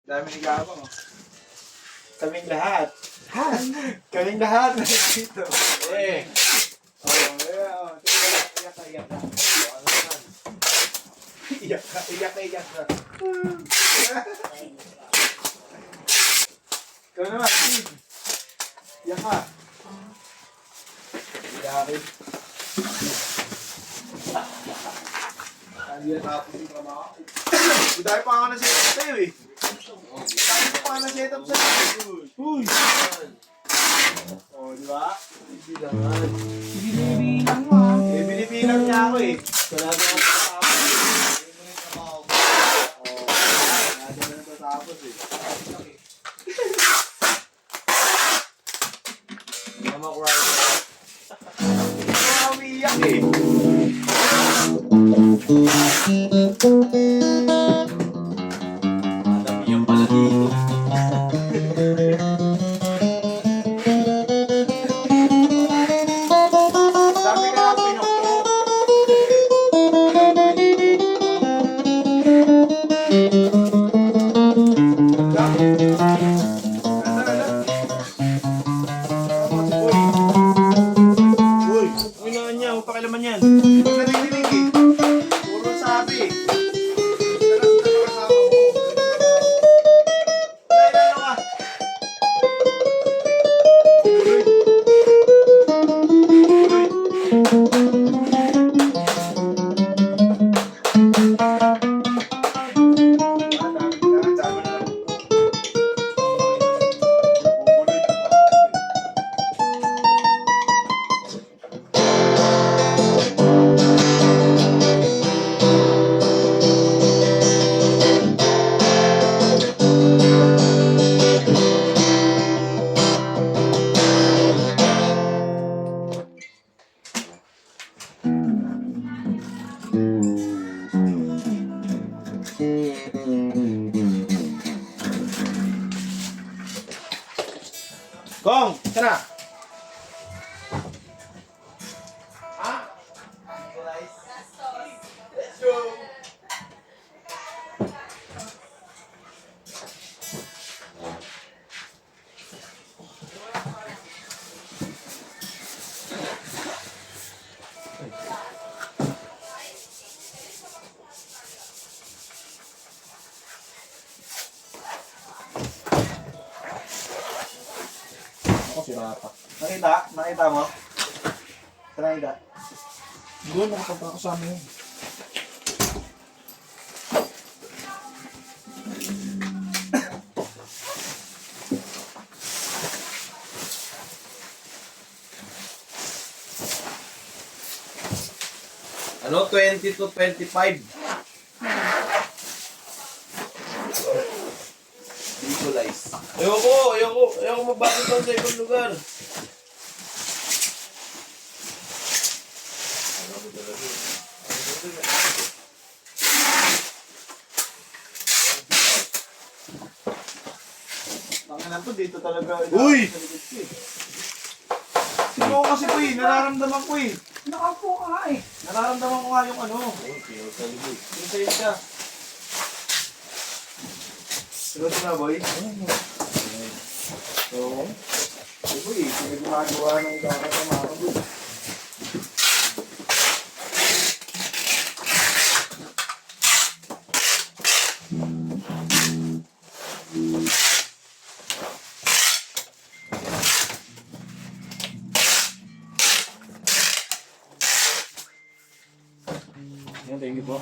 Dami ni Gabang, oh. Kaming lahat. Kaming lahat nandito. Eh. Oh, yeah. Iyak ka. Iyak ka. Ikaw naman, Steve. Iyak ka. Iyakin. Hindi na tapos yung trabaho. Dahil pa ako na-setup sa'yo eh. Dahil pa ako na-setup sa'yo. Uy! O, di ba? Bibilangan. Binibilang mo ah. Binibilang niya ako eh. Salamat ako sa tapos. Hindi mo yung trabaho ko. Oo. Nasa na natatapos eh. Mama ko rin. Hindi ko umiiyak eh. Alam niyo pala dito. Dami ka lang pinokpo. Uy, minaan niya, huwag pakilaman yan. Huwag na nagdinig eh. Puro sabi eh. Kong, sana. Ha? Let's go. Ako si Rapa. Nakita mo? Saan nakita? Doon, nakapunta ako sa amin. Ano? 20 to 25. Visualize. Ayoko magbakit doon sa ibang lugar. Tanginan to, dito talaga. Uy! Sino ko kasi po eh, nararamdaman ko eh. Nakaupo ka nga eh. Nararamdaman ko nga yung ano. Yung sa'yo siya. Sino na boy? Oo. Ito eh, sige gumagawa ng kakasama ko doon. Yan, thank you po.